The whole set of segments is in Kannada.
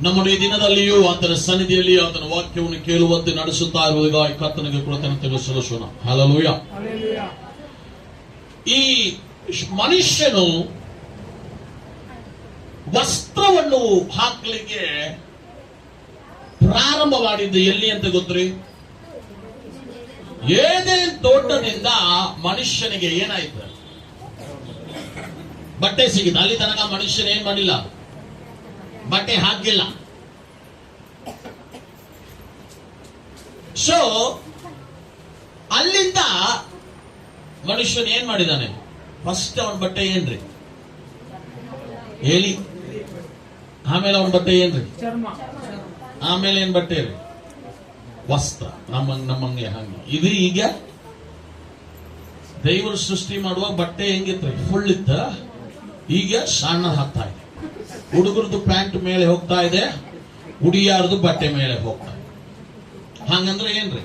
ನಮ್ಮನ್ನು ಈ ದಿನದಲ್ಲಿಯೂ ಆತನ ಸನ್ನಿಧಿಯಲ್ಲಿ ಆತನ ವಾಕ್ಯವನ್ನು ಕೇಳುವಂತೆ ನಡೆಸುತ್ತಾ ಇರುವುದಾಗಿ ಕರ್ತನಿಗೆ ಕೃತಜ್ಞತೆ ಸಲ್ಲಿಸೋಣ. ಹಲ್ಲೆಲೂಯಾ. ಈ ಮನುಷ್ಯನು ವಸ್ತ್ರವನ್ನು ಹಾಕ್ಲಿಕ್ಕೆ ಪ್ರಾರಂಭ ಮಾಡಿದ್ದು ಎಲ್ಲಿ ಅಂತ ಗೊತ್ತ್ರಿ? ಏದೇನ್ ತೋಟದಿಂದ ಮನುಷ್ಯನಿಗೆ ಏನಾಯ್ತು? ಬಟ್ಟೆ ಸಿಗಿದ. ಅಲ್ಲಿ ತನಕ ಮನುಷ್ಯನ ಏನ್ ಮಾಡಿಲ್ಲ, ಬಟ್ಟೆ ಹಾಕಿಲ್ಲ. ಸೊ ಅಲ್ಲಿಂದ ಮನುಷ್ಯನ ಏನ್ ಮಾಡಿದಾನೆ? ಫಸ್ಟ್ ಅವನ ಬಟ್ಟೆ ಏನ್ರಿ? ಹೇಳಿ. ಆಮೇಲೆ ಅವನ ಬಟ್ಟೆ ಏನ್ರಿ? ಆಮೇಲೆ ಏನ್ ಬಟ್ಟೆ ರೀ? ವಸ್ತ್ರ. ನಮ್ಮಂಗೆ ಹಂಗೆ ಇದು. ಈಗ ದೇವರು ಸೃಷ್ಟಿ ಮಾಡುವಾಗ ಬಟ್ಟೆ ಹೆಂಗಿತ್ರಿ? ಫುಲ್ ಇತ್ತ. ಈಗ ಸಣ್ಣ ಹಾಕ್ತಾ ಇದೆ. ಹುಡುಗರದು ಪ್ಯಾಂಟ್ ಮೇಲೆ ಹೋಗ್ತಾ ಇದೆ, ಹುಡಿಯಾರದು ಬಟ್ಟೆ ಮೇಲೆ ಹೋಗ್ತಾ ಇದೆ. ಹಂಗಂದ್ರೆ ಏನ್ರಿ?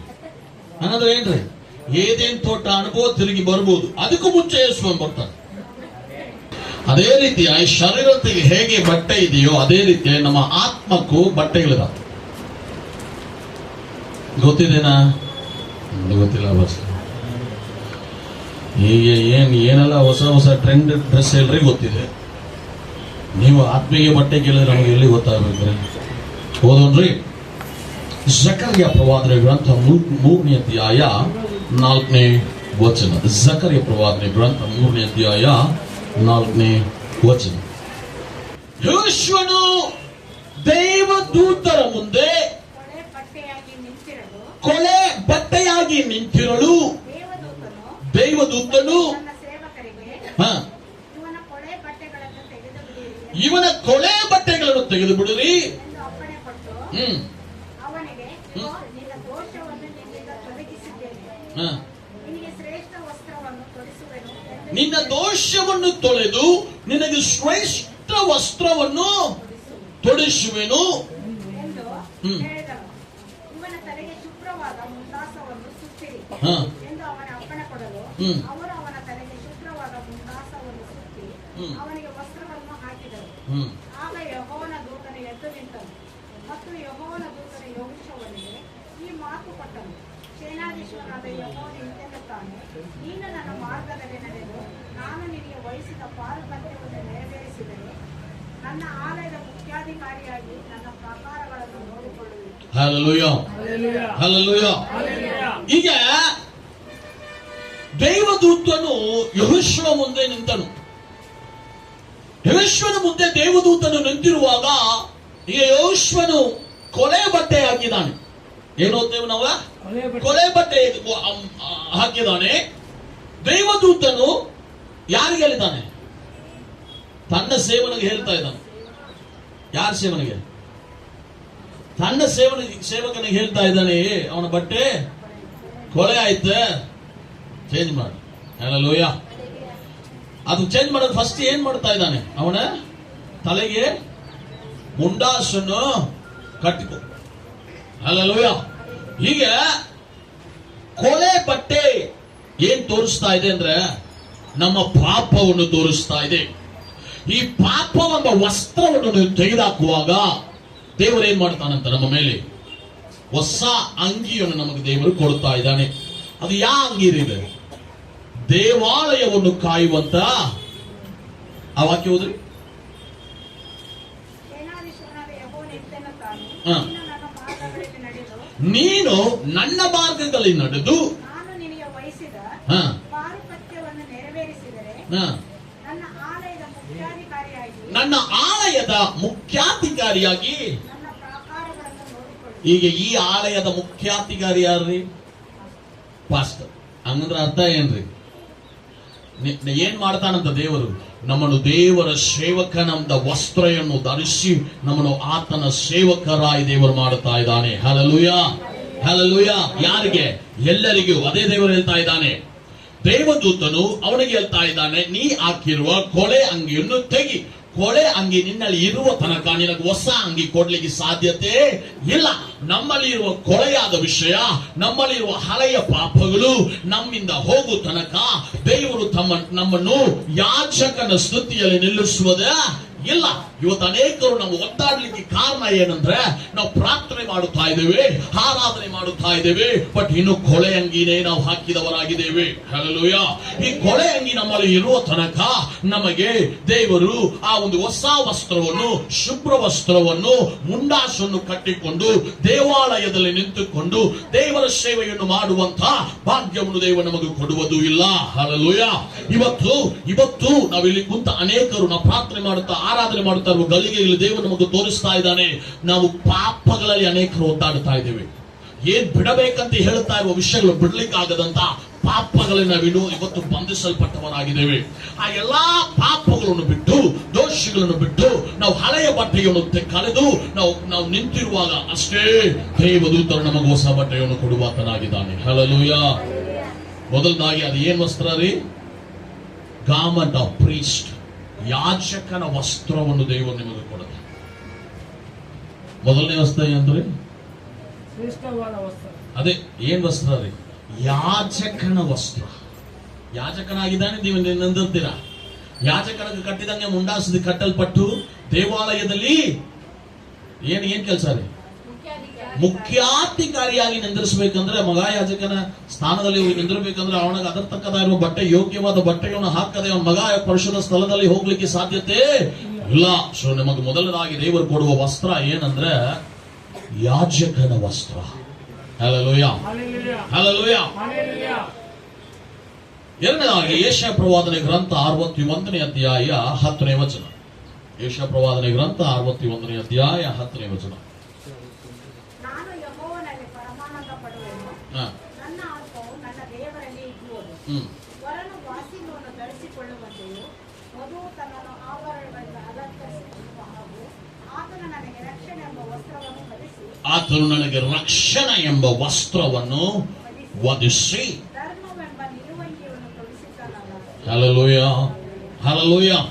ಏದೇನ್ ತೋಟ ಅನುಭವ ತಿರುಗಿ ಬರ್ಬೋದು. ಅದಕ್ಕೂ ಮುಂಚೆ ಯೇಸುವನ್ನು ಬರ್ತಾರೆ. ಅದೇ ರೀತಿ ಈ ಶರೀರಕ್ಕೆ ಹೇಗೆ ಬಟ್ಟೆ ಇದೆಯೋ ಅದೇ ರೀತಿ ನಮ್ಮ ಆತ್ಮಕ್ಕೂ ಬಟ್ಟೆಗಳಿದಾವೆ. ಗೊತ್ತಿದೆನಾ? ಗೊತ್ತಿಲ್ಲ. ಬಸ್ ಈಗ ಏನೆಲ್ಲ ಹೊಸ ಟ್ರೆಂಡ್ ಡ್ರೆಸ್ ಎಲ್ರಿ ಗೊತ್ತಿದೆ. ನೀವು ಆತ್ಮೀಯ ಬಟ್ಟೆ ಕೇಳಿದ್ರೆ ನಮಗೆ ಎಲ್ಲಿ ಗೊತ್ತಾಗಬೇಕ್ರಿ? ಹೋದೋನ್ರಿ. ಜಕರ್ಯ ಪ್ರವಾದನ ಗ್ರಂಥ 3ನೇ ಅಧ್ಯಾಯ 4ನೇ ವಚನ. ಜಕರ್ಯ ಪ್ರವಾದನ ಗ್ರಂಥ 3ನೇ ಅಧ್ಯಾಯ 4ನೇ ವಚನ. ಯೆಹೋಶುವನು ದೇವದೂತರ ಮುಂದೆ ಕೊಳೆ ಬಟ್ಟೆಯಾಗಿ ನಿಂತಿರಲು ದೇವದೂತನು ಇವನ ಕೊಳೆ ಬಟ್ಟೆಗಳನ್ನು ತೆಗೆದು ಬಿಡಿರಿ. ನಿನ್ನ ದೋಷವನ್ನು ತೊಳೆದು ನಿನಗೆ ಶ್ರೇಷ್ಠ ವಸ್ತ್ರವನ್ನು ತೊಡಿಸುವೆನು. ಅವರು ಅವನ ತಲೆಗೆ ಶುಭ್ರವಾದ ಮುಂಡಾಸವನ್ನು ಸುತ್ತಿ ಅವನಿಗೆ ವಸ್ತ್ರವನ್ನು ಹಾಕಿದರು. ಆಗ ಯೆಹೋವನ ದೂತನು ಎದ್ದು ನಿಂತನು ಮತ್ತು ಯೆಹೋವನ ದೂತನು ಯೆಹೋಶುವನಿಗೆ ಈ ಮಾತು ಕೊಟ್ಟನು. ಸೇನಾಧೀಶ್ವರನಾದ ಯೆಹೋವನು ಇಂತೆನ್ನುತ್ತಾನೆ, ನೀನು ನನ್ನ ಮಾರ್ಗದಲ್ಲಿ ನಡೆದು ನಾನು ನಿನಗೆ ವಹಿಸಿದ ಪಾರುಪತ್ಯವನ್ನು ನೆರವೇರಿಸಿದರೆ ನನ್ನ ಆಲಯದ ಮುಖ್ಯಾಧಿಕಾರಿಯಾಗಿ ನನ್ನ ಪ್ರಾಕಾರಗಳನ್ನು ನೋಡಿಕೊಳ್ಳುವೆ. Hallelujah, hallelujah. ಈಗ ದೇವದೂತನು ಯೆಹೋಶುವ ಮುಂದೆ ನಿಂತನು. ಯೆಹೋಶುವನ ಮುಂದೆ ದೇವದೂತನು ನಿಂತಿರುವಾಗ ಈಗ ಯೆಹೋಶುವನು ಕೊಲೆ ಬಟ್ಟೆ ಹಾಕಿದ್ದಾನೆ. ಏನು ಓದ್ತೇವೆ ನಾವು? ಕೊಲೆ ಬಟ್ಟೆ ಹಾಕಿದ್ದಾನೆ. ದೇವದೂತನು ಯಾರಿಗೆ ಹೇಳಿದ್ದಾನೆ? ತನ್ನ ಸೇವನಿಗೆ ಹೇಳ್ತಾ ಇದ್ದಾನೆ. ಯಾರ ಸೇವನಿಗೆ? ತನ್ನ ಸೇವಕನಿಗೆ ಹೇಳ್ತಾ ಇದ್ದಾನೆ, ಅವನ ಬಟ್ಟೆ ಕೊಲೆ ಆಯ್ತು, ಚೇಂಜ್ ಮಾಡಿ. ಹಲ್ಲೆಲೂಯಾ. ಅದು ಚೇಂಜ್ ಮಾಡೋದು ಫಸ್ಟ್ ಏನ್ ಮಾಡ್ತಾ ಇದ್ದಾನೆ? ಅವನ ತಲೆಗೆ ಮುಂಡಾಸನ್ನು ಕಟ್ಟಿಕೊ. ಹಲ್ಲೆಲೂಯಾ. ಹೀಗೆ ಕೊಲೆ ಬಟ್ಟೆ ಏನ್ ತೋರಿಸ್ತಾ ಇದೆ ಅಂದ್ರೆ ನಮ್ಮ ಪಾಪವನ್ನು ತೋರಿಸ್ತಾ ಇದೆ. ಈ ಪಾಪವೆಂಬ ವಸ್ತ್ರವನ್ನು ನೀವು ತೆಗೆದುಹಾಕುವಾಗ ದೇವರು ಏನ್ ಮಾಡ್ತಾನಂತ ನಮ್ಮ ಮೇಲೆ ಹೊಸ ಅಂಗಿಯನ್ನು ನಮಗೆ ದೇವರು ಕೊಡ್ತಾ ಇದ್ದಾನೆ. ಅದು ಯಾವ ಅಂಗಿ ಇದೆ? ದೇವಾಲಯವನ್ನು ಕಾಯುವಂತ ಆ ವಾಕ್ಯ ಹೋದ್ರಿ. ನೀನು ನನ್ನ ಮಾರ್ಗದಲ್ಲಿ ನಡೆದು ನಾನು ನಿನಗೆ ವಹಿಸಿದ ಪಾರುಪತ್ಯವನ್ನು ನೆರವೇರಿಸಿದರೆ ನನ್ನ ಆಲಯದ ಮುಖ್ಯಾಧಿಕಾರಿಯಾಗಿ ನನ್ನ ಪ್ರಾಕಾರಗಳನ್ನು ನೋಡಿಕೊಳ್ಳು. ಈಗ ಈ ಆಲಯದ ಮುಖ್ಯಾಧಿಕಾರಿ ಯಾರ್ರಿ? ಪಾಸ್ಟರ್. ಹಂಗಂದ್ರೆ ಅರ್ಥ ಏನ್ರಿ? ಏನ್ ಮಾಡ್ತಾನಂತ ದೇವರು? ನಮ್ಮನ್ನು ದೇವರ ಸೇವಕನಂದ ವಸ್ತ್ರವನ್ನು ಧರಿಸಿ ನಮ್ಮನ್ನು ಆತನ ಸೇವಕರಾಗಿ ದೇವರು ಮಾಡುತ್ತಾ ಇದ್ದಾನೆ. Hallelujah, hallelujah. ಯಾರಿಗೆ? ಎಲ್ಲರಿಗೂ. ಅದೇ ದೇವರು ಹೇಳ್ತಾ ಇದ್ದಾನೆ. ದೇವದೂತನು ಅವನಿಗೆ ಹೇಳ್ತಾ ಇದ್ದಾನೆ, ನೀ ಹಾಕಿರುವ ಕೊಳೆ ಅಂಗಿಯನ್ನು ತೆಗಿ. ಕೊಳೆ ಅಂಗಿ ನಿನ್ನಲ್ಲಿ ಇರುವ ತನಕ ನಿನಗೆ ಹೊಸ ಅಂಗಿ ಕೊಡ್ಲಿಕ್ಕೆ ಸಾಧ್ಯತೆ ಇಲ್ಲ. ನಮ್ಮಲ್ಲಿ ಇರುವ ಕೊಳೆಯಾದ ವಿಷಯ, ನಮ್ಮಲ್ಲಿರುವ ಹಳೆಯ ಪಾಪಗಳು ನಮ್ಮಿಂದ ಹೋಗುವ ತನಕ ದೇವರು ನಮ್ಮನ್ನು ಯಾಜಕನ ಸ್ತುತಿಯಲ್ಲಿ ನಿಲ್ಲಿಸುವುದೇ ಇಲ್ಲ. ಇವತ್ತು ಅನೇಕರು ನಾವು ಒದ್ದಾಡ್ಲಿಕ್ಕೆ ಕಾರಣ ಏನಂದ್ರೆ ನಾವು ಪ್ರಾರ್ಥನೆ ಮಾಡುತ್ತಾ ಇದ್ದೇವೆ, ಆರಾಧನೆ ಮಾಡುತ್ತಾ ಇದ್ದೇವೆ, ಬಟ್ ಇನ್ನು ಕೊಳೆ ಅಂಗಿನೇ ನಾವು ಹಾಕಿದವರಾಗಿದ್ದೇವೆ. ಹಲ್ಲೆಲೂಯಾ. ಈ ಕೊಳೆ ಅಂಗಿ ನಮ್ಮಲ್ಲಿ ಇರುವ ತನಕ ನಮಗೆ ದೇವರು ಆ ಒಂದು ಹೊಸ ವಸ್ತ್ರವನ್ನು, ಶುಭ್ರ ವಸ್ತ್ರವನ್ನು, ಮುಂಡಾಸನ್ನು ಕಟ್ಟಿಕೊಂಡು ದೇವಾಲಯದಲ್ಲಿ ನಿಂತುಕೊಂಡು ದೇವರ ಸೇವೆಯನ್ನು ಮಾಡುವಂತ ಭಾಗ್ಯವನ್ನು ದೇವರು ನಮಗೆ ಕೊಡುವುದು ಇಲ್ಲ. ಹಲ್ಲೆಲೂಯಾ. ಇವತ್ತು ನಾವಿಲ್ಲಿ ಕುಂತ ಅನೇಕರು ನಾವು ಪ್ರಾರ್ಥನೆ ಮಾಡುತ್ತಾ ಆರಾಧನೆ ಮಾಡುತ್ತಾ ಇರುವ ಗಳಿಗೆಯಲ್ಲಿ ದೇವರು ನಮಗೆ ತೋರಿಸ್ತಾ ಇದ್ದಾನೆ, ನಾವು ಪಾಪಗಳಲ್ಲಿ ಅನೇಕರು ಒದ್ದಾಡುತ್ತಾ ಇದ್ದೇವೆ. ಏನ್ ಬಿಡಬೇಕಂತ ಹೇಳ್ತಾ ಇರುವ ವಿಷಯಗಳು ಬಿಡ್ಲಿಕ್ಕಾಗದಂತ ಪಾಪಗಳಲ್ಲಿ ನಾವಿನ್ನು ಇವತ್ತು ಬಂಧಿಸಲ್ಪಟ್ಟವರಾಗಿದ್ದೇವೆ. ಆ ಎಲ್ಲಾ ಪಾಪಗಳನ್ನು ಬಿಟ್ಟು, ದೋಷಗಳನ್ನು ಬಿಟ್ಟು ನಾವು ಹಳೆಯ ಬಟ್ಟೆಯನ್ನು ಕಳೆದು ನಾವು ನಿಂತಿರುವಾಗ ಅಷ್ಟೇ ದೇವದೂತರು ನಮಗೆ ಹೊಸ ಬಟ್ಟೆಯನ್ನು ಕೊಡುವಾತನಾಗಿದ್ದಾನೆ. ಹಲ್ಲೆಲೂಯಾ. ಮೊದಲನಾಗಿ ಅದು ಏನ್ ವಸ್ತ್ರ ರೀ? ಗಾರ್ಮೆಂಟ್ ಆಫ್ ಪ್ರೀಸ್ಟ್, ಯಾಜಕನ ವಸ್ತ್ರವನ್ನು ದೇವರು ನಿಮಗೆ ಕೊಡುತ್ತೆ. ಮೊದಲನೇ ವಸ್ತ್ರ ಏನ್ರಿ? ಶ್ರೇಷ್ಠವಾದ ವಸ್ತ್ರ. ಅದೇ ಏನ್ ವಸ್ತ್ರ ರೀ? ಯಾಜಕನ ವಸ್ತ್ರ. ಯಾಜಕನಾಗಿದ್ದಾನೆ, ನೀವು ನಿಂದಿರ್ತೀರಾ. ಯಾಜಕನಿಗೆ ಕಟ್ಟಿದಂಗೆ ಮುಂಡಾಸದ ಕಟ್ಟಲ್ಪಟ್ಟು ದೇವಾಲಯದಲ್ಲಿ ಏನ್ ಕೆಲಸ ರೀ? ಮುಖ್ಯಾಧಿಕಾರಿಯಾಗಿ ನಿಂದಿರಿಸಬೇಕಂದ್ರೆ, ಮಗ ಯಾಜಕನ ಸ್ಥಾನದಲ್ಲಿ ನಿಂದಿರಬೇಕಂದ್ರೆ ಅವನಿಗೆ ಅದರ ತಕ್ಕದ ಇರುವ ಬಟ್ಟೆ, ಯೋಗ್ಯವಾದ ಬಟ್ಟೆಯನ್ನು ಹಾಕದೆ ಅವನ ಮಗ ಪರಿಶುದ್ಧ ಸ್ಥಳದಲ್ಲಿ ಹೋಗ್ಲಿಕ್ಕೆ ಸಾಧ್ಯತೆ ಇಲ್ಲ. ಸೊ ನಮಗೆ ಮೊದಲನಾಗಿ ದೇವರು ಕೊಡುವ ವಸ್ತ್ರ ಏನಂದ್ರೆ ಯಾಜಕನ ವಸ್ತ್ರ. Hallelujah, hallelujah. ಎರಡನೇದಾಗಿ ಯೆಶಾಯ ಪ್ರವಾದನೆ ಗ್ರಂಥ 61ನೇ ಅಧ್ಯಾಯ 10ನೇ ವಚನ. ಯೆಶಾಯ ಪ್ರವಾದನೆ ಗ್ರಂಥ 61ನೇ ಅಧ್ಯಾಯ 10ನೇ ವಚನ. ನಾನು ಯೆಹೋವನಲ್ಲಿ ಪರಮಾನಂದ ಪಡುವೆನು, ನನ್ನ ಆತ್ಮವು ನನ್ನ ದೇವರಲ್ಲಿ ಇದ್ದುವುದು. ವರನು ವಾಸಿಗಳನ್ನು ಧರಿಸಿಕೊಳ್ಳುವಂತೆಯೂ ವಧುವು ತನ್ನನ್ನು ಆಭರಣಗಳಿಂದ ಅಲಂಕರಿಸಿಕೊಳ್ಳುವ ಹಾಗೂ ಆತನು ನನಗೆ ರಕ್ಷಣೆ ಎಂಬ ವಸ್ತ್ರವನ್ನು ಧರಿಸಿ, ಆತನು ನನಗೆ ರಕ್ಷಣೆ ಎಂಬ ವಸ್ತ್ರವನ್ನು ವಧಿಸಿ ಧರ್ಮವೆಂಬ ನಿಲುವಂಗಿಯನ್ನು ತೊಡಿಸಿದ್ದಾನಲ್ಲ. Hallelujah. Hallelujah.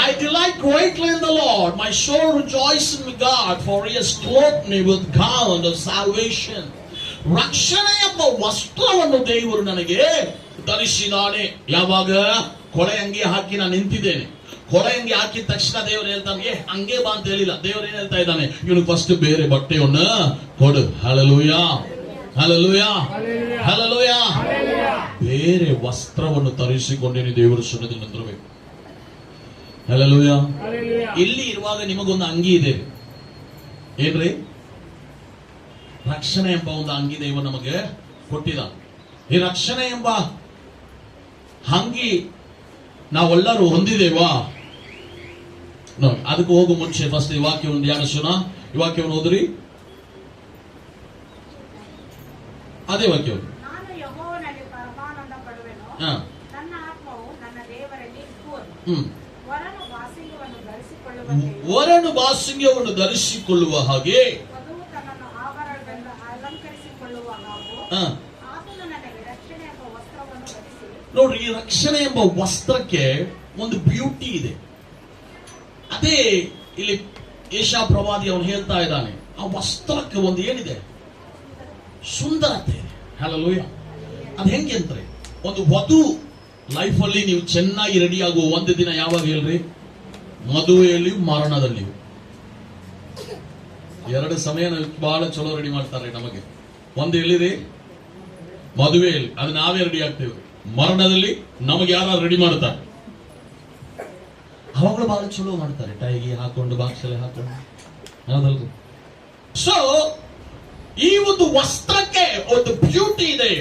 I delight greatly in the Lord. My soul rejoices in God, for He has clothed me with garland of salvation. ರಕ್ಷಣೆ ಎಂಬ ವಸ್ತ್ರವನ್ನು ದೇವರು ನನಗೆ ಧರಿಸಿದಾನೆ. ಯಾವಾಗ? ಕೊಳೆ ಅಂಗಿ ಹಾಕಿ ನಾನು ನಿಂತಿದ್ದೇನೆ. ಕೊಳೆ ಅಂಗಿ ಹಾಕಿದ ತಕ್ಷಣ ದೇವರು ಹೇಳ್ತಾನೆ, ಹಂಗೆ ಬಾ ಅಂತ ಹೇಳಿಲ್ಲ. ದೇವರು ಏನ್ ಹೇಳ್ತಾ ಇದ್ದಾನೆ? ಇವನು ಫಸ್ಟ್ ಬೇರೆ ಬಟ್ಟೆಯನ್ನು ಕೊಡು. Hallelujah, hallelujah, hallelujah. ಬೇರೆ ವಸ್ತ್ರವನ್ನು ತರಿಸಿಕೊಂಡೇನೆ ದೇವರು ಸನ್ನಿಧಿಯಲ್ಲಿ ನಿಂತಿರಬೇಕು. ಹಲ್ಲೆಲೂಯಾ. ಇಲ್ಲಿ ಇರುವಾಗ ನಿಮಗೊಂದು ಅಂಗಿ ಇದೆ. ಏನ್ರಿ? ರಕ್ಷಣೆ ಎಂಬ ಒಂದು ಅಂಗಿ ದೇವರು ನಮಗೆ ಕೊಟ್ಟಿದ. ಈ ರಕ್ಷಣೆ ಎಂಬ ಅಂಗಿ ನಾವೆಲ್ಲರೂ ಹೊಂದಿದೇವಾ? ನೋಡಿ, ಅದಕ್ಕೆ ಹೋಗು ಮುಂಚೆ ಫಸ್ಟ್ ಈ ವಾಕ್ಯವನ್ನು ಧ್ಯಾನಿಸೋಣ. ಈ ವಾಕ್ಯವನ್ನು ಓದ್ರಿ. ಅದೇ ವಾಕ್ಯವನ್ನು. ನಾನು ಯೆಹೋವನಲ್ಲಿ ಪರಮಾನಂದ ಪಡುವೆನು, ನನ್ನ ಆತ್ಮವು ನನ್ನ ದೇವರಲ್ಲಿ ಇದ್ದುವುದು. ವರನು ಬಾಸಿಂಗವನ್ನು ಧರಿಸಿಕೊಳ್ಳುವಂತೆಯೂ ವರನು ಬಾಸಿಂಗವನ್ನು ಧರಿಸಿಕೊಳ್ಳುವ ಹಾಗೆ ವಧುವು ತನ್ನನ್ನು ಆಭರಣಗಳಿಂದ ಅಲಂಕರಿಸಿಕೊಳ್ಳುವ ಹಾಗೂ ಆತನು ನನಗೆ ರಕ್ಷಣೆ ಎಂಬ ವಸ್ತ್ರವನ್ನು ಧರಿಸಿ. ನೋಡ್ರಿ, ಈ ರಕ್ಷಣೆ ಎಂಬ ವಸ್ತ್ರಕ್ಕೆ ಒಂದು ಬ್ಯೂಟಿ ಇದೆ. ಅದೇ ಇಲ್ಲಿ ಯೆಶಾಯ ಪ್ರವಾದಿ ಅವನು ಹೇಳ್ತಾ ಇದ್ದಾನೆ, ಆ ವಸ್ತ್ರಕ್ಕೆ ಒಂದು ಏನಿದೆ? ಸುಂದರತೆ ಇದೆ. ಹಲ್ಲೆಲೂಯಾ. ಅದು ಹೆಂಗೆ ಅಂದ್ರೆ, ಒಂದು ವಧು ಲೈಫ್ ಅಲ್ಲಿ ನೀವು ಚೆನ್ನಾಗಿ ರೆಡಿ ಆಗುವ ಒಂದು ದಿನ ಯಾವಾಗ ಹೇಳ್ರಿ? ಮದುವೆಯಲ್ಲಿಯೂ ಮರಣದಲ್ಲಿಯೂ. ಎರಡು ಸಮಯ ಬಹಳ ಚಲೋ ರೆಡಿ ಮಾಡ್ತಾರೆ ನಮಗೆ. ಒಂದು ಹೇಳಿರಿ ಮದುವೆಯಲ್ಲಿ, ಅದು ನಾವೇ ರೆಡಿ ಆಗ್ತೇವೆ. ಮರಣದಲ್ಲಿ ನಮಗೆ ಯಾರು ರೆಡಿ ಮಾಡ್ತಾರೆ? ಅವಾಗಲೂ ಬಹಳ ಚಲೋ ಮಾಡ್ತಾರೆ, ಟೈಗಿ ಹಾಕೊಂಡು ಬಾಕ್ಸಲೆ ಹಾಕೊಂಡು. ಹೌದಲ್ರಿ? ಸೊ ಈ ಒಂದು ವಸ್ತ್ರಕ್ಕೆ ಒಂದು ಬ್ಯೂಟಿ ಇದೆ.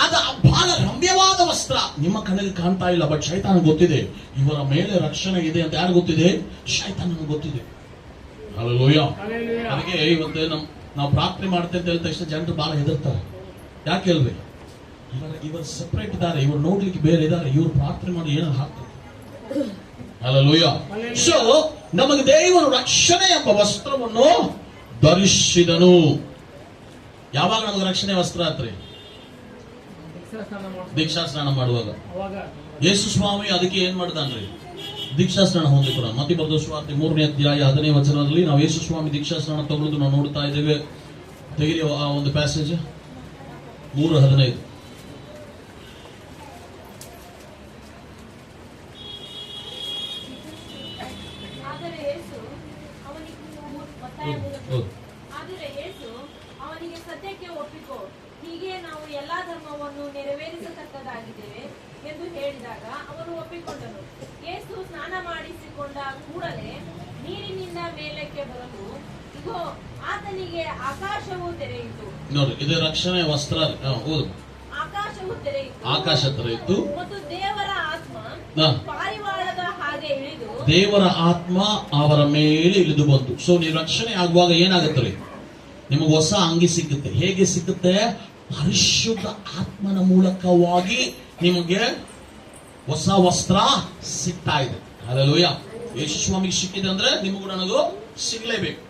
ಅದು ಬಹಳ ರಮ್ಯವಾದ ವಸ್ತ್ರ. ನಿಮ್ಮ ಕಣ್ಣಿಗೆ ಕಾಣ್ತಾ ಇಲ್ಲ, ಬಟ್ ಶೈತಾನ ಗೊತ್ತಿದೆ ಇವರ ಮೇಲೆ ರಕ್ಷಣೆ ಇದೆ ಅಂತ. ಯಾರು ಗೊತ್ತಿದೆ? ಶೈತಾನನಿಗೆ ಗೊತ್ತಿದೆ. ಹಲ್ಲೆಲೂಯಾ. ಅದಕ್ಕೆ ಇವತ್ತು ನಾವು ಪ್ರಾರ್ಥನೆ ಮಾಡ್ತೇವೆ ಅಂತ ಹೇಳಿದ ತಕ್ಷಣ ಜನರು ಬಹಳ ಹೆದರ್ತಾರೆ. ಯಾಕೆ ಹೇಳ್ರಿ? ಇವರು ಸೆಪರೇಟ್ ಇದ್ದಾರೆ, ಇವರು ನೋಡ್ಲಿಕ್ಕೆ ಬೇರೆ ಇದ್ದಾರೆ, ಇವರು ಪ್ರಾರ್ಥನೆ ಮಾಡಿ ಏನೋ ಹಾಕ್ತಾರೆ. ಹಲ್ಲೆಲೂಯಾ. ಸೊ ನಮಗೆ ದೇವರು ರಕ್ಷಣೆ ಎಂಬ ವಸ್ತ್ರವನ್ನು ಧರಿಸಿದನು. ಯಾವಾಗ ನಮಗೆ ರಕ್ಷಣೆ ವಸ್ತ್ರ ಆತ್ರಿ? ದೀಕ್ಷಾ ಸ್ನಾನ ಮಾಡುವಾಗ. ಯೇಸು ಸ್ವಾಮಿ ಅದಕ್ಕೆ ಏನ್ ಮಾಡ್ತಾನ್ರಿ? ದೀಕ್ಷಾ ಸ್ನಾನ ಹೊಂದಿಕೊಡ. ಮತ್ತಿ ಬರೆದ ಸುವಾರ್ತೆ 3ನೇ ಅಧ್ಯಾಯ 10ನೇ ವಚನದಲ್ಲಿ ನಾವು ಯೇಸು ಸ್ವಾಮಿ ದೀಕ್ಷಾ ಸ್ನಾನ ತಗೊಳ್ಳೋದು ನಾವು ನೋಡ್ತಾ ಇದ್ದೇವೆ. ತೆಗಿರಿ ಆ ಒಂದು ಪ್ಯಾಸೇಜ್ 3:15. ಹೌದು. ಆದರೆ ಯೇಸು ಅವನಿಗೆ ಸದ್ಯಕ್ಕೆ ಒಪ್ಪಿಕೋ, ಹೀಗೆ ನಾವು ಎಲ್ಲಾ ಧರ್ಮವನ್ನು ನೆರವೇರಿಸತಕ್ಕದಾಗಿದ್ದೇವೆ ಎಂದು ಹೇಳಿದಾಗ ಅವನು ಒಪ್ಪಿಕೊಂಡನು. ಯೇಸು ಸ್ನಾನ ಮಾಡಿಸಿಕೊಂಡ ಕೂಡಲೇ ನೀರಿನಿಂದ ಮೇಲಕ್ಕೆ ಬರಲು ಇಗೋ, ಆತನಿಗೆ ಆಕಾಶವು ತೆರೆಯಿತು. ನೋಡಿ, ಇದು ರಕ್ಷಣೆ ವಸ್ತ್ರ. ಹೌದು, ಆಕಾಶವು ತೆರೆಯಿತು. ಆಕಾಶ ತೆರೆಯಿತು ಮತ್ತು ದೇವರ ಆತ್ಮ ಹಾ. ಪಾರಿವಾಳದ ಹಾಗೆ ಇಳಿದು ದೇವರ ಆತ್ಮ ಅವರ ಮೇಲೆ ಇಳಿದು ಬಂತು. ಸೊ ನೀವು ರಕ್ಷಣೆ ಆಗುವಾಗ ಏನಾಗುತ್ತೆ ರೀ? ನಿಮಗೆ ಹೊಸ ಅಂಗಿ ಸಿಕ್ಕುತ್ತೆ. ಹೇಗೆ ಸಿಕ್ಕುತ್ತೆ? ಪರಿಶುದ್ಧ ಆತ್ಮನ ಮೂಲಕವಾಗಿ ನಿಮಗೆ ಹೊಸ ವಸ್ತ್ರ ಸಿಗ್ತಾ ಇದೆ. ಹಲ್ಲೆಲೂಯ. ಯೇಸು ಸ್ವಾಮಿಗೆ ಸಿಕ್ಕಿದೆ ಅಂದ್ರೆ ನಿಮಗೂ ನನಗೂ ಸಿಗ್ಲೇಬೇಕು.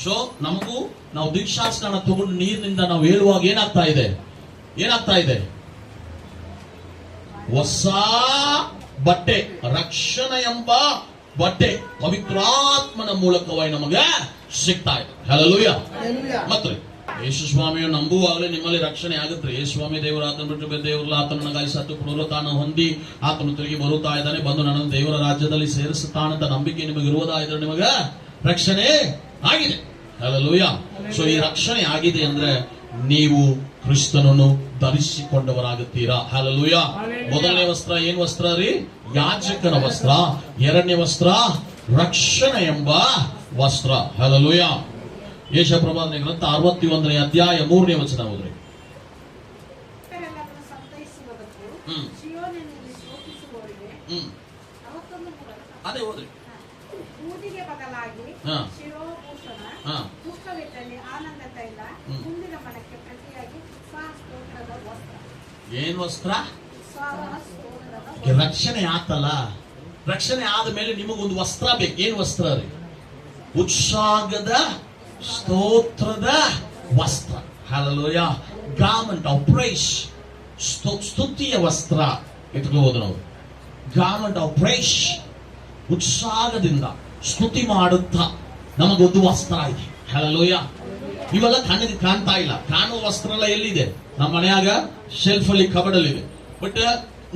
ಸೊ ನಮಗೂ ನಾವು ದೀಕ್ಷಾಸ್ನಾನ ತಗೊಂಡು ನೀರಿನಿಂದ ನಾವು ಹೇಳುವಾಗ ಏನಾಗ್ತಾ ಇದೆ? ಏನಾಗ್ತಾ ಇದೆ? ಹೊಸ ಬಟ್ಟೆ, ರಕ್ಷಣೆ ಎಂಬ ಬಟ್ಟೆ ಪವಿತ್ರಾತ್ಮನ ಮೂಲಕವಾಗಿ ನಮಗೆ ಸಿಗ್ತಾ ಇದೆ. ಹಲ್ಲೆಲೂಯ. ಮತ್ತೆ ಯೇಸು ಸ್ವಾಮಿಯನ್ನು ನಂಬುವಾಗಲೇ ನಿಮ್ಮಲ್ಲಿ ರಕ್ಷಣೆ ಆಗುತ್ತೆ. ಯೇಸು ಸ್ವಾಮಿ ದೇವರ ಆತನ ಬಿಟ್ಟು ಬೇರೆ ದೇವರಲ್ಲ, ಆತನ ನನಗಾಗಿ ಸತ್ತು ಪುನರುತ್ಥಾನ ಹೊಂದಿ ಆತನು ತಿರುಗಿ ಬರುತ್ತಾ ಇದ್ದಾನೆ, ಬಂದು ನನ್ನನ್ನು ದೇವರ ರಾಜ್ಯದಲ್ಲಿ ಸೇರಿಸುತ್ತಾನಂತ ನಂಬಿಕೆ ನಿಮಗೆ ಇರುವುದಾದ್ರೆ ನಿಮಗೆ ರಕ್ಷಣೆ ಆಗಿದೆ. ಹಲ್ಲೆಲೂಯ. ಸೊ ಈ ರಕ್ಷಣೆ ಆಗಿದೆ ಅಂದ್ರೆ ನೀವು ಕ್ರಿಸ್ತನನ್ನು ಧರಿಸಿಕೊಂಡವರಾಗುತ್ತೀರಾ. ಹಲ್ಲೆಲೂಯ. ಮೊದಲನೇ ವಸ್ತ್ರ ಏನ್ ವಸ್ತ್ರ ರೀ? ಯಾಜಕನ ವಸ್ತ್ರ. ಎರಡನೇ ವಸ್ತ್ರ ರಕ್ಷಣೆ ಎಂಬ ವಸ್ತ್ರ. ಹಲ್ಲೆಲೂಯ. ಯೆಶಾಯ ಗ್ರಂಥ 61ನೇ ಅಧ್ಯಾಯ 3ನೇ ವಚನ ಓದ್ರಿ. ಇತರೆಲ್ಲರನ್ನು ಸಂತೈಸುವುದಕ್ಕೂ ಸಿಯೋನಿನಲ್ಲಿ ಶೋಕಿಸುವವರಿಗೆ ಅವತ್ತೊಂದು ಅದೇ ಓದ್ರಿ. ಬೂದಿಗೆ ಬದಲಾಗಿ ಹಾ. ಶಿರೋಭೂಷಣ, ಹಾ. ದುಃಖವಿದ್ದಲ್ಲಿ ಆನಂದ ತೈಲ, ಮುಂದಿನ ಮನಕ್ಕೆ ಪ್ರತಿಯಾಗಿ ಉತ್ಸಾಹ ಸ್ತೋತ್ರದ ವಸ್ತ್ರ. ಏನ್ ವಸ್ತ್ರ? ಉತ್ಸಾಹ ಸ್ತೋತ್ರದ ವಸ್ತ್ರ. ರಕ್ಷಣೆ ಆತಲ್ಲ, ರಕ್ಷಣೆ ಆದ ಮೇಲೆ ನಿಮಗೊಂದು ವಸ್ತ್ರ ಬೇಕು. ಏನ್ ವಸ್ತ್ರ ರೀ? ಉತ್ಸಾಹದ ಸ್ತೋತ್ರದ ವಸ್ತ್ರ. ಹಲ್ಲೆಲೂಯ. ಗಾರ್ಮೆಂಟ್ ಆಫ್ ಪ್ರೈಸ್, ಸ್ತುತಿಯ ವಸ್ತ್ರ ಇಟ್ಕೋಬಹುದು ನಾವು. ಗಾರ್ಮೆಂಟ್ ಆಫ್ ಪ್ರೈಸ್, ಉತ್ಸಾಹದಿಂದ ಸ್ತುತಿ ಮಾಡುತ್ತಾ ನಮಗೊಂದು ವಸ್ತ್ರ ಇದೆ. ಹಲ್ಲೆಲೂಯ. ಇವೆಲ್ಲ ಕಣ್ಣಿಗೆ ಕಾಣ್ತಾ ಇಲ್ಲ. ಕಾಣುವ ವಸ್ತ್ರ ಎಲ್ಲ ಎಲ್ಲಿದೆ? ನಮ್ಮ ಮನೆಯಾಗ ಶೆಲ್ಫ್ ಅಲ್ಲಿ ಕಬಡಲ್ಲಿ ಇದೆ. ಬಟ್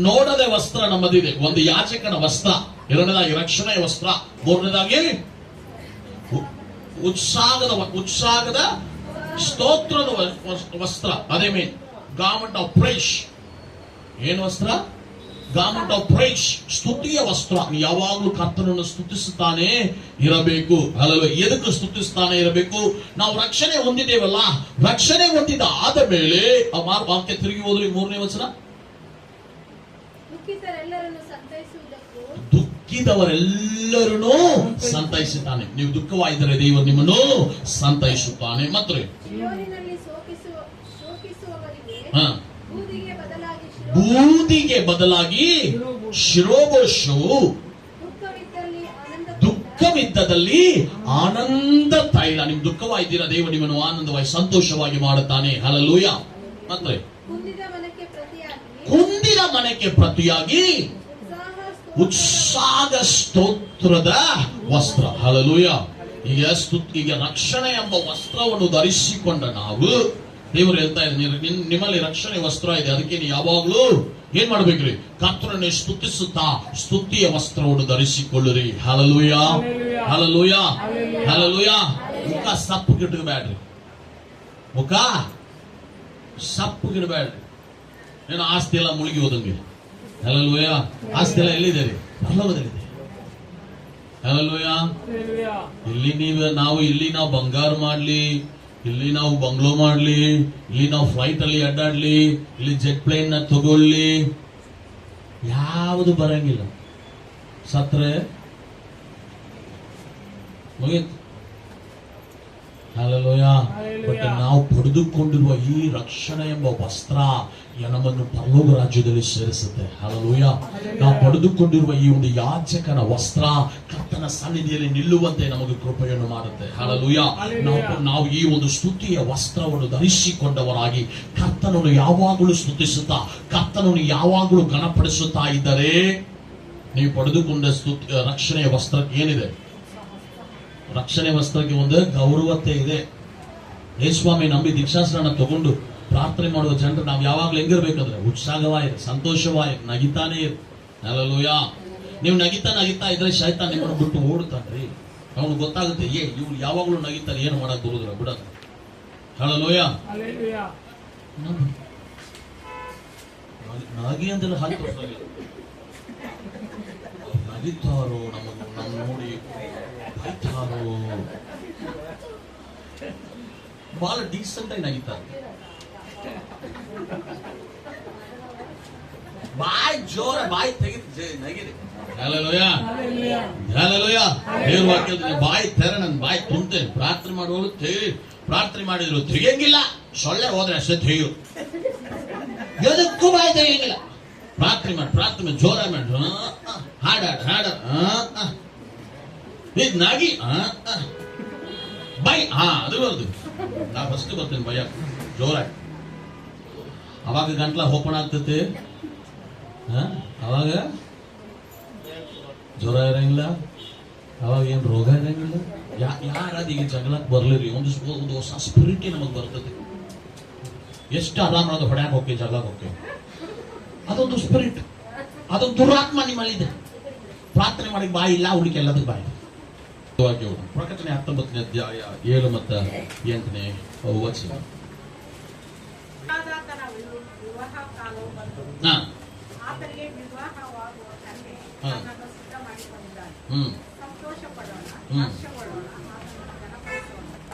ನೋಡದೆ ವಸ್ತ್ರ ನಮ್ಮದಿದೆ. ಒಂದು ಯಾಚಕನ ವಸ್ತ್ರ, ಎರಡನೇದಾಗಿ ರಕ್ಷಣೆಯ ವಸ್ತ್ರ, ಮೂರನೇದಾಗಿ ಉತ್ಸಾಹದ ಸ್ತೋತ್ರದ ವಸ್ತ್ರ. ಅದೇ ಮೇನ್ ಗಾರ್ಮೆಂಟ್ ಆಫ್ ಪ್ರೈಸ್. ಏನ್ ವಸ್ತ್ರ? ಗಾರ್ಮೆಂಟ್ ಆಫ್ ಪ್ರೈಸ್, ಸ್ತುತಿಯ ವಸ್ತ್ರ. ಯಾವಾಗಲೂ ಕರ್ತನನ್ನು ಸ್ತುತಿಸುತ್ತಾನೆ ಇರಬೇಕು. ಅಲ್ಲವೇ? ಎದಕ್ಕೆ ಸ್ತುತಿಸ್ತಾನೆ ಇರಬೇಕು? ನಾವು ರಕ್ಷಣೆ ಹೊಂದಿದ್ದೇವಲ್ಲ, ರಕ್ಷಣೆ ಹೊಂದಿದ ಆದ ಮೇಲೆ ವಾಕ್ಯ ತಿರುಗಿ ಹೋದ್ರಿ 3ನೇ ವಚನ. ದುಃಖಿತರೆಲ್ಲರನ್ನು ಸಂತೈಸುವುದಕ್ಕೂ ದುಃಖಿದವರೆಲ್ಲರನ್ನೂ ಸಂತೈಸುತ್ತಾನೆ. ನೀವು ದುಃಖವಾಗಿದ್ದರೆ ದೇವರು ನಿಮ್ಮನ್ನು ಸಂತೈಸುತ್ತಾನೆ. ಮತ್ತೆ ಸಿಯೋನಿನಲ್ಲಿ ಶೋಕಿಸುವವರಿಗೆ ಹಾ, ಬೂದಿಗೆ ಬದಲಾಗಿ ಬೂದಿಗೆ ಬದಲಾಗಿ ಶಿರೋಭೂಷವು, ದುಃಖವಿದ್ದದಲ್ಲಿ ಆನಂದ ತೈಲ. ನಿಮ್ ದುಃಖವಾಗಿದ್ದೀರಾ, ದೇವರು ನಿಮ್ಮನ್ನು ಆನಂದವಾಗಿ ಸಂತೋಷವಾಗಿ ಮಾಡುತ್ತಾನೆ. ಹಲ್ಲೆಲೂಯ. ಮತ್ತೆ ಕುಂದಿದ ಮನೆಗೆ ಪ್ರತಿಯಾಗಿ ಉತ್ಸಾಹ ಸ್ತೋತ್ರದ ವಸ್ತ್ರ. ಹಲ್ಲೆಲೂಯ. ಈಗ ರಕ್ಷಣೆ ಎಂಬ ವಸ್ತ್ರವನ್ನು ಧರಿಸಿಕೊಂಡ ನಾವು, ದೇವರು ಹೇಳ್ತಾ ಇದ್ದಾರೆ ನಿಮ್ಮಲ್ಲಿ ರಕ್ಷಣೆ ವಸ್ತ್ರ ಇದೆ, ಅದಕ್ಕೆ ನೀವು ಯಾವಾಗ್ಲೂ ಏನ್ ಮಾಡ್ಬೇಕ್ರಿ? ಕರ್ತನನ್ನು ಸ್ತುತಿಸುತ್ತಾ ಸ್ತುತಿಯ ವಸ್ತ್ರವನ್ನು ಧರಿಸಿಕೊಳ್ಳಿರಿ. ಹಲ್ಲೆಲೂಯ. ಹಲ್ಲೆಲೂಯ. ಹಲ್ಲೆಲೂಯ. ಮುಖ ಸಪ್ಪಗಿಡಬೇಡ್ರಿ. ಮುಖ ಸಪ್ಪಗಿಡಬೇಡ್ರಿ. ಏನು ಆಸ್ತಿ ಎಲ್ಲ ಮುಳುಗಿ ಹೋದಂಗೆ. ಹಲ್ಲೆಲೂಯ. ಆಸ್ತಿ ಎಲ್ಲ ಎಲ್ಲಿದೆ ರೀ? ಪರಲೋಕದಲ್ಲಿದೆ. ಹಲ್ಲೆಲೂಯ. ಇಲ್ಲಿ ನಾವು ಬಂಗಾರ ಮಾಡ್ಲಿ, ಇಲ್ಲಿ ನಾವು ಬಂಗ್ಲೋ ಮಾಡ್ಲಿ, ಇಲ್ಲಿ ನಾವು ಫ್ಲೈಟ್ ಅಲ್ಲಿ ಅಡ್ಡಾಡ್ಲಿ, ಇಲ್ಲಿ ಜೆಟ್ ಪ್ಲೇನ್ ನ ತಗೊಳ್ಳಿ, ಯಾವುದು ಬರಂಗಿಲ್ಲ. ಸತ್ರೆ ಮುಗೀತು. ಹಲ್ಲೆಲೂಯ. ಬಟ್ ನಾವು ಪಡೆದುಕೊಂಡಿರುವ ಈ ರಕ್ಷಣೆ ಎಂಬ ವಸ್ತ್ರ ನಮ್ಮನ್ನು ಪರಲೋಕ ರಾಜ್ಯದಲ್ಲಿ ಸೇರಿಸುತ್ತೆ. ಹಲ್ಲೆಲೂಯ. ನಾವು ಪಡೆದುಕೊಂಡಿರುವ ಈ ಒಂದು ಯಾಜಕನ ವಸ್ತ್ರ ಕರ್ತನ ಸನ್ನಿಧಿಯಲ್ಲಿ ನಿಲ್ಲುವಂತೆ ನಮಗೆ ಕೃಪೆಯನ್ನು ಮಾಡುತ್ತೆ. ಹಲ್ಲೆಲೂಯ. ನಾವು ಈ ಒಂದು ಸ್ತುತಿಯ ವಸ್ತ್ರವನ್ನು ಧರಿಸಿಕೊಂಡವರಾಗಿ ಕರ್ತನನ್ನು ಯಾವಾಗಲೂ ಸ್ತುತಿಸುತ್ತಾ, ಕರ್ತನನ್ನು ಯಾವಾಗಲೂ ಘನಪಡಿಸುತ್ತಾ ಇದ್ದರೆ, ನೀವು ಪಡೆದುಕೊಂಡ ರಕ್ಷಣೆಯ ವಸ್ತ್ರಕ್ಕೆ ಏನಿದೆ? ರಕ್ಷಣೆ ವಸ್ತ್ರಕ್ಕೆ ಒಂದು ಗೌರವತೆ ಇದೆ. ಯೇಸುಸ್ವಾಮಿ ನಂಬಿ ದೀಕ್ಷಾಸ್ನಾನ ತಗೊಂಡು ಪ್ರಾರ್ಥನೆ ಮಾಡುವ ಜನರು ನಾವು ಯಾವಾಗ್ಲೂ ಹೆಂಗಿರ್ಬೇಕಂದ್ರೆ ಉತ್ಸಾಹವಾಯಿರಿ, ಸಂತೋಷವಾಯಿರಿ, ನಗಿತಾನೇ ಇರಿ. ಹಲ್ಲೆಲೂಯ. ನೀವು ನಗಿತಾ ಇದ್ರೆ ಶೈತಾನ್ ನಿಮ್ಮನ್ನು ಬಿಟ್ಟು ಓಡುತ್ತಾನ್ರಿ. ಅವನು ಗೊತ್ತಾಗುತ್ತೆ, ಇವ್ರು ಯಾವಾಗಲೂ ನಗಿತಾರೆ, ಏನು ಮಾಡಕ್ ಬರುದಿಲ್ಲ ಬಿಡ. ಹಲ್ಲೆಲೂಯಾ. Hallelujah. ನಾಗಿ ಅಂತೆಲ್ಲ ಹಾಕಿ ನಗಿತಾರೋ, ನಮ್ಮ ನೋಡಿ ಬೈತಾರೋ, ಬಹಳ ಡೀಸೆಂಟ್ ಆಗಿ ನಗಿತಾರೆ. ಬಾಯ್ ಜೋರ ಬಾಯಿ ತೆಗಿದು ನಗಿರಿ. ಹಲ್ಲೆಲೂಯಾ. Hallelujah. ಹಲ್ಲೆಲೂಯಾ. ದೇವ್ರ ವಾಕ್ಯದಲ್ಲಿ ಬಾಯಿ ತೆರ, ನನ್ನ ಬಾಯಿ ತುಂಬ್ತೇನೆ. ಪ್ರಾರ್ಥನೆ ಮಾಡುವಳು ಪ್ರಾರ್ಥನೆ ಮಾಡಿದ್ರು ತೆಗಿಯಂಗಿಲ್ಲ, ಸೊಳ್ಳೆ ಹೋದ್ರೆ ಅಷ್ಟೇ ತೆಗಿಯು, ಎದಕ್ಕೂ ಬಾಯಿ ತೆಗಿಯಂಗಿಲ್ಲ. ಪ್ರಾರ್ಥನೆ ಮಾಡಿ ಜೋರ ಮಾಡಿ, ಹಾಡ ಈಗ ನಾಗಿ ಬೈ ಅದು ಬರುದು. ನಾ ಫಸ್ಟ್ ಬರ್ತೇನೆ ಭಯ ಜೋರ. ಅವಾಗ ಗಂಟ್ಲ ಓಪನ್ ಆಗ್ತತೆ, ಅವಾಗ ಜ್ವರ ಇರಂಗಿಲ್ಲ, ಅವಾಗ ಏನ್ ರೋಗ ಇರಂಗಿಲ್ಲ. ಯಾರಾದ ಈಗ ಜಗಳಕ್ಕೆ ಬರ್ಲಿರಿ, ಒಂದು ಹೊಸ ಸ್ಪಿರಿಟಿ ನಮಗ್ ಬರ್ತದೆ. ಎಷ್ಟು ಆರಾಮರಾದ ಹೊಡ್ಯಾಕ ಹೋಗಿ ಜಗಳಕ್ಕೆ ಹೋಗ್ತೇವೆ, ಅದೊಂದು ಸ್ಪಿರಿಟ್, ಅದೊಂದು ದುರಾತ್ಮ ನಿಮ್ಮಲ್ಲಿದೆ. ಪ್ರಾರ್ಥನೆ ಮಾಡಿ ಬಾಯಿ ಇಲ್ಲ, ಹುಡುಕಿ ಎಲ್ಲದಕ್ಕೆ ಬಾಯಿ. ಪ್ರಕಟಣೆ 19ನೇ ಅಧ್ಯಾಯ 7 ಮತ್ತು 8ನೇ ವಚನ. ಆತನ ವಿವಾಹ ಕಾಲವು ಬಂತು. ಆತನಿಗೆ ವಿವಾಹವಾಗುವ ಕನ್ಯೆ ತನ್ನನ್ನು ಸಿದ್ಧ ಮಾಡಿಕೊಂಡಿದ್ದಾನೆ. ಸಂತೋಷ ಪಡೋಣ, ಹರ್ಷಪಡೋಣ, ಆತನನ್ನು ಘನಪಡಿಸೋಣ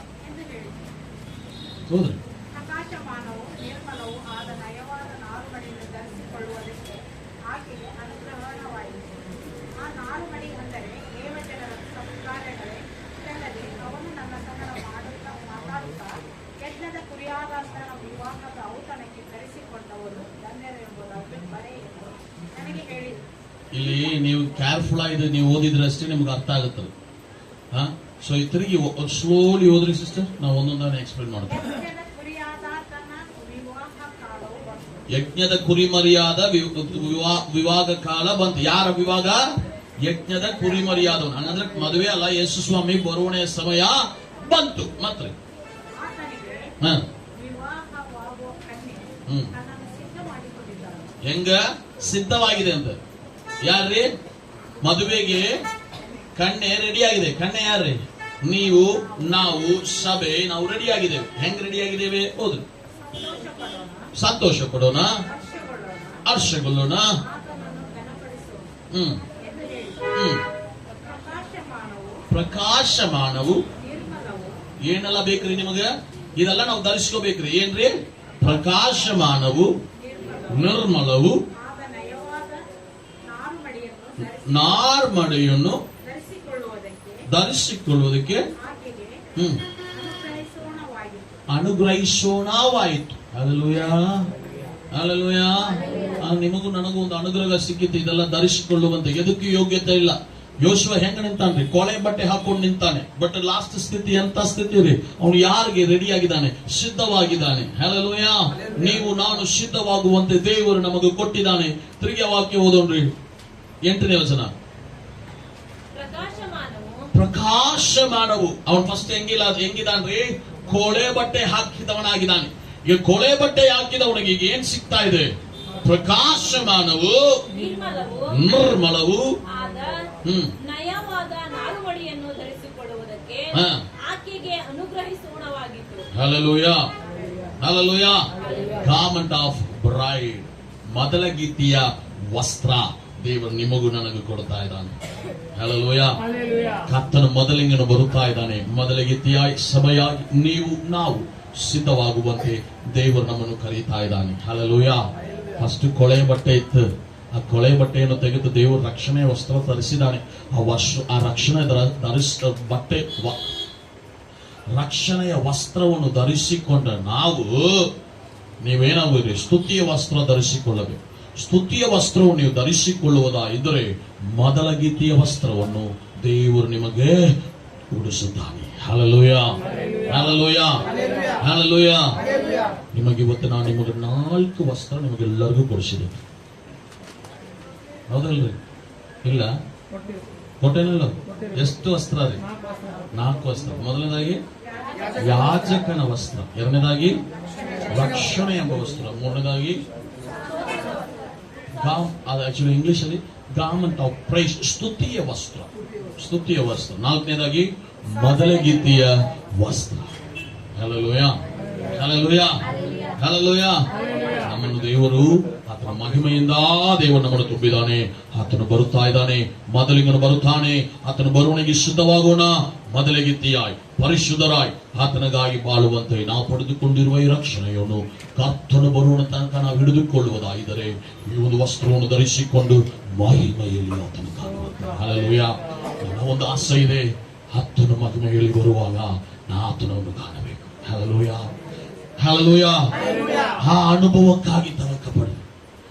ಎಂದು ಹೇಳಿದರು. ಪ್ರಕಾಶಮಾನವು ನಿರ್ಮಲವೂ ಆದ ನಯವಾದ ನಾರುಮಡಿಯನ್ನು ಧರಿಸಿಕೊಳ್ಳುವುದಕ್ಕೆ ಆಕೆಗೆ ಅನುಗ್ರಹವಾಯಿತು. ಆ ನಾರುಮಡಿ ಅಂದರೆ ದೇವಜನರ ಸಂಸ್ಕಾರಗಳೇ. ಇದಲ್ಲದೆ ಅವನು ನನ್ನ ಸಂಗಡ ಮಾತಾಡುತ್ತಾ ಯಜ್ಞದ ಕುರಿಯಾದಾತನ ವಿವಾಹದ ಔತಣಕ್ಕೆ ಧರಿಸಿಕೊಂಡವರು ಧನ್ಯರು ಎಂಬುದಾಗಿ ಬರೆ ಎಂದು ನನಗೆ ಹೇಳಿದರು. ಇಲ್ಲಿ ನೀವು ಕೇರ್ಫುಲ್ ಆಗಿದೆ, ನೀವು ಓದಿದ್ರೆ ಅಷ್ಟೇ ನಿಮ್ಗೆ ಅರ್ಥ ಆಗುತ್ತಲ್ಲ. ಸೊ ಈ ತಿರುಗಿ ಸ್ಲೋಲಿ ಓದ್ರಿ ಸಿಸ್ಟರ್, ನಾವು ಒಂದೊಂದಾನೆ ಎಕ್ಸ್ಪ್ಲೇನ್ ಮಾಡ್ತೀವಿ. ಯಜ್ಞದ ಕುರಿಯಾದಾತನ ವಿವಾಹ ಕಾಲವು ಬಂತು. ಯಜ್ಞದ ಕುರಿಮರಿಯಾದ ವಿವಾಹ ಕಾಲ ಬಂತು. ಯಾರ ವಿವಾಹ? ಯಜ್ಞದ ಕುರಿಮರಿಯಾದವನು. ಹಂಗಂದ್ರೆ ಮದುವೆ ಅಲ್ಲ, ಯೇಸು ಸ್ವಾಮಿ ಬರುವಣೆಯ ಸಮಯ ಬಂತು. ಮಾತ್ರ ಆತನಿಗೆ ವಿವಾಹವಾಗುವ ಕನ್ಯೆ ತನ್ನನ್ನು ಸಿದ್ಧ ಮಾಡಿಕೊಂಡಿದ್ದಾಳೆ. ಹೆಂಗ ಸಿದ್ಧವಾಗಿದೆ ಅಂತ? ಯಾರ್ರಿ? ಮದುವೆಗೆ ಕನ್ಯೆ ರೆಡಿ ಆಗಿದೆ. ಕನ್ಯೆ ಯಾರ್ರಿ? ನೀವು, ನಾವು, ಸಭೆ, ನಾವು ರೆಡಿ ಆಗಿದ್ದೇವೆ. ಹೆಂಗ್ ರೆಡಿ ಆಗಿದ್ದೇವೆ? ಹೌದು, ಸಂತೋಷ ಪಡೋಣ, ಹರ್ಷಗೊಳ್ಳೋಣ, ಆತನನ್ನು ಘನಪಡಿಸೋಣ ಎಂದು ಹೇಳಿದರು. ಪ್ರಕಾಶಮಾನವು ನಿರ್ಮಲವು ಏನೆಲ್ಲ ಬೇಕ್ರಿ ನಿಮಗ? ಇದೆಲ್ಲ ನಾವು ಧರಿಸ್ಕೋಬೇಕ್ರಿ. ಏನ್ರಿ? ಪ್ರಕಾಶಮಾನವು ನಿರ್ಮಲವು ಆದ ನಯವಾದ ನಾರ್ಮಡಿಯನ್ನು ಧರಿಸಿಕೊಳ್ಳುವುದಕ್ಕೆ ಆಕೆಗೆ ಅನುಗ್ರಹಿಸೋಣವಾಯಿತು. Hallelujah, hallelujah. ನಿಮಗೂ ನನಗೂ ಒಂದು ಅನುಗ್ರಹ ಸಿಕ್ಕಿತ್ತು, ಇದೆಲ್ಲ ಧರಿಸಿಕೊಳ್ಳುವಂತೆ. ಎದಕ್ಕೂ ಯೋಗ್ಯತೆ ಇಲ್ಲ. ಯೋಶುವ ಹೆಂಗ ನಿಂತಾನ್ರಿ? ಕೊಳೆ ಬಟ್ಟೆ ಹಾಕೊಂಡು ನಿಂತಾನೆ. ಬಟ್ ಲಾಸ್ಟ್ ಸ್ಥಿತಿ ಎಂತ ಸ್ಥಿತಿ ರೀ? ಅವನು ಯಾರಿಗೆ ರೆಡಿ ಆಗಿದ್ದಾನೆ? ಸಿದ್ಧವಾಗಿದ್ದಾನೆ. ಹಲ್ಲೆಲೂಯಾ. ನೀವು ನಾನು ಸಿದ್ಧವಾಗುವಂತೆ ದೇವರು ನಮಗೆ ಕೊಟ್ಟಿದ್ದಾನೆ. ತಿರುಗಿ ವಾಕ್ಯ ಓದೋಣ್ರಿ, 8ನೇ ವಚನ. ಪ್ರಕಾಶಮಾನವು. ಅವನು ಫಸ್ಟ್ ಹೆಂಗಿದಾನ್ರಿ? ಕೊಳೆ ಬಟ್ಟೆ ಹಾಕಿದವನಾಗಿದ್ದಾನೆ. ಈಗ ಕೊಳೆ ಬಟ್ಟೆ ಹಾಕಿದವನಿಗೆ ಈಗ ಏನ್ ಸಿಗ್ತಾ ಇದೆ? ಪ್ರಕಾಶಮಾನವು ನಿರ್ಮಲವು ನಯವಾದ ನಾರುಮಡಿಯನ್ನು ಧರಿಸಿಕೊಳ್ಳುವುದಕ್ಕೆ ಆಕೆಗೆ ಅನುಗ್ರಹಿಸೋಣವಾಗಿತ್ತು. Hallelujah, hallelujah. Garment of bride, ಮೊದಲ ಗೀತೆಯ ವಸ್ತ್ರ ದೇವರು ನಿಮಗೂ ನನಗೂ ಕೊಡ್ತಾ ಇದ್ದಾನೆ. ಹಲ್ಲೆಲೂಯಾ. ಕರ್ತನ ಮೊದಲಿಂಗನು ಬರುತ್ತಾ ಇದ್ದಾನೆ. ಮೊದಲ ಗೀತೆಯಾಗಿ ಸಭೆಯಾಗಿ ನೀವು ನಾವು ಸಿದ್ಧವಾಗುವಂತೆ ದೇವರು ನಮ್ಮನ್ನು ಕರೀತಾ ಇದ್ದಾನೆ. ಹಲ್ಲೆಲೂಯಾ. ಫಸ್ಟ್ ಕೊಳೆ ಬಟ್ಟೆ ಇತ್ತು. ಆ ಕೊಳೆ ಬಟ್ಟೆಯನ್ನು ತೆಗೆದು ದೇವರು ರಕ್ಷಣೆಯ ವಸ್ತ್ರ ಧರಿಸಿದ್ದಾನೆ. ಆ ರಕ್ಷಣೆ ಬಟ್ಟೆ ರಕ್ಷಣೆಯ ವಸ್ತ್ರವನ್ನು ಧರಿಸಿಕೊಂಡ ನಾವು ನೀವೇನಾಗುವುದ್ರಿ? ಸ್ತುತಿಯ ವಸ್ತ್ರ ಧರಿಸಿಕೊಳ್ಳಬೇಕು. ಸ್ತುತಿಯ ವಸ್ತ್ರವನ್ನು ನೀವು ಧರಿಸಿಕೊಳ್ಳುವುದಾದರೆ ಮೊದಲ ಗೀತೆಯ ವಸ್ತ್ರವನ್ನು ದೇವರು ನಿಮಗೆ ಉಡಿಸುತ್ತಾನೆ. Hallelujah, hallelujah, hallelujah. ನಿಮಗೆ ಇವತ್ತು ನಾನು ನಿಮಗೆ 4 ವಸ್ತ್ರ ನಿಮಗೆಲ್ಲರಿಗೂ ಕೊಡಿಸಿದೆ. ಹೌದಲ್ರಿ? ಇಲ್ಲ ಕೊಟ್ಟೇನಲ್ಲ? ಎಷ್ಟು ವಸ್ತ್ರ ರೀ? 4 ವಸ್ತ್ರ. ಮೊದಲನೇದಾಗಿ ಯಾಜಕನ ವಸ್ತ್ರ, ಎರಡನೇದಾಗಿ ರಕ್ಷಣೆ ಎಂಬ ವಸ್ತ್ರ, ಮೂರನೇದಾಗಿ ಅದು ಆಕ್ಚುಲಿ ಇಂಗ್ಲಿಷ್ ಅಲ್ಲಿ ಗಾರ್ಮೆಂಟ್ ಆಫ್ ಪ್ರೈಸ್, ಸ್ತುತಿಯ ವಸ್ತ್ರ. ಸ್ತುತಿಯ ವಸ್ತ್ರ. ನಾಲ್ಕನೇದಾಗಿ ಮೊದಲಗೀತೆಯ ವಸ್ತ್ರ. Hallelujah, hallelujah, hallelujah. ನಮ್ಮನ್ನು ದೇವರು ಆತನ ಮಹಿಮೆಯಿಂದ ದೇವರು ನಮ್ಮನ್ನು ತುಂಬಿದ್ದಾನೆ. ಆತನು ಬರುತ್ತಾ ಇದ್ದಾನೆ, ಮೊದಲಿಗನು ಬರುತ್ತಾನೆ. ಆತನು ಬರುವಣಿಗೆ ಸಿದ್ಧವಾಗೋಣ. ಮೊದಲಗೀತೆಯಾಗಿ ಪರಿಶುದ್ಧರಾಗಿ ಆತನಿಗಾಗಿ ಬಾಳುವಂತೆ ನಾವು ಪಡೆದುಕೊಂಡಿರುವ ಈ ರಕ್ಷಣೆಯನ್ನು ಕರ್ತನು ಬರುವಣ ತನಕ ನಾವು ಹಿಡಿದುಕೊಳ್ಳುವುದಾಗಿದ್ದರೆ ಈ ಒಂದು ವಸ್ತ್ರವನ್ನು ಧರಿಸಿಕೊಂಡು ಮಹಿಮೆಯಲ್ಲಿ ಆತನ ಕಾಣುವಂತೆ. ಹಲ್ಲೆಲೂಯಾ. ನನ್ನ ಒಂದು ಆಸೆ ಇದೆ, ಆತನ ಮಹಿಮೆಯಲ್ಲಿ ಬರುವಾಗ ನಾ ಆತನನ್ನು ಕಾಣಬೇಕು. Hallelujah, hallelujah. ಆ ಅನುಭವಕ್ಕಾಗಿ ತನಕಪಡಿ.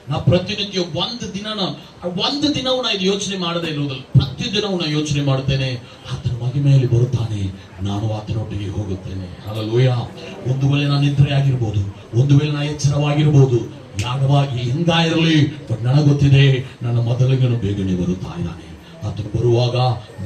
ನಾ ಪ್ರತಿನಿತ್ಯ ಒಂದು ದಿನವೂ ನಾ ಇದು ಯೋಚನೆ ಮಾಡದೇ ಇರುವುದಿಲ್ಲ. ಪ್ರತಿದಿನವೂ ನಾ ಯೋಚನೆ ಮಾಡುತ್ತೇನೆ, ಆತನ ಮಹಿಮೆಯಲ್ಲಿ ಬರುತ್ತಾನೆ, ನಾನು ಆತನೊಟ್ಟಿಗೆ ಹೋಗುತ್ತೇನೆ. ಹಲ್ಲೆಲೂಯಾ. ಒಂದು ವೇಳೆ ನಾನು ನಿದ್ರೆ ಆಗಿರ್ಬೋದು, ಒಂದು ವೇಳೆ ನಾ ಎಚ್ಚರವಾಗಿರ್ಬೋದು, ಯಾಗವಾಗಿ ಹಿಂಗಾಗಿರಲಿ, ಬಟ್ ನನಗೆ ಗೊತ್ತಿದೆ ನನ್ನ ಮೊದಲಿಗನು ಬೇಗನೆ ಬರುತ್ತಾ ಇದ್ದಾನೆ. ಆತನು ಬರುವಾಗ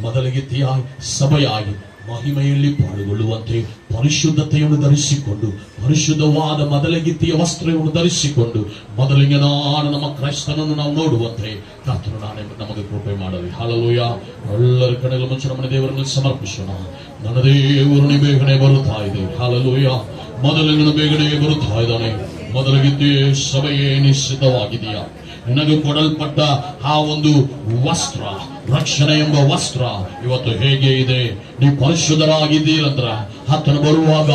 ಮೊದಲಿಗೆತೆಯಾಗಿ ಸಭೆಯಾಗಿ ಮಹಿಮೆಯಲ್ಲಿ ಪಾಲ್ಗೊಳ್ಳುವಂತೆ ಪರಿಶುದ್ಧತೆಯನ್ನು ಧರಿಸಿಕೊಂಡು, ಪರಿಶುದ್ಧವಾದ ಮೊದಲಗೀತೆಯ ವಸ್ತ್ರವನ್ನು ಧರಿಸಿಕೊಂಡು ಮೊದಲಿಗನಾದ ನಮ್ಮ ಕ್ರೈಸ್ತನನ್ನು ನಾವು ನೋಡುವಂತೆ ಕರ್ತನು ನಾನೇ ನಮಗೆ ಕೃಪೆ ಮಾಡಲಿ. ಹಲ್ಲೆಲೂಯಾ. ಎಲ್ಲರ ಕಡೆಗಳ ಮುಂಚೆ ನಮ್ಮ ದೇವರನ್ನು ಸಮರ್ಪಿಸೋಣ. ನನ್ನ ದೇವರನ್ನು ಬೇಗನೆ ಬರುತ್ತಾ ಇದೆ. ಹಲ್ಲೆಲೂಯಾ. ಮೊದಲಿಗನು ಬೇಗನೆ ಬರುತ್ತಾ ಇದ್ದಾನೆ. ಮೊದಲಗೀತೆ ಸಭೆಯೇ ನಿಶ್ಚಿತವಾಗಿದೆಯಾ? ನಿನಗೆ ಕೊಡಲ್ಪಟ್ಟ ಆ ಒಂದು ವಸ್ತ್ರ, ರಕ್ಷಣೆ ಎಂಬ ವಸ್ತ್ರ ಇವತ್ತು ಹೇಗೆ ಇದೆ? ನೀವು ಪರಿಶುದ್ಧರಾಗಿದ್ದೀರಂದ್ರ ಆತನು ಬರುವಾಗ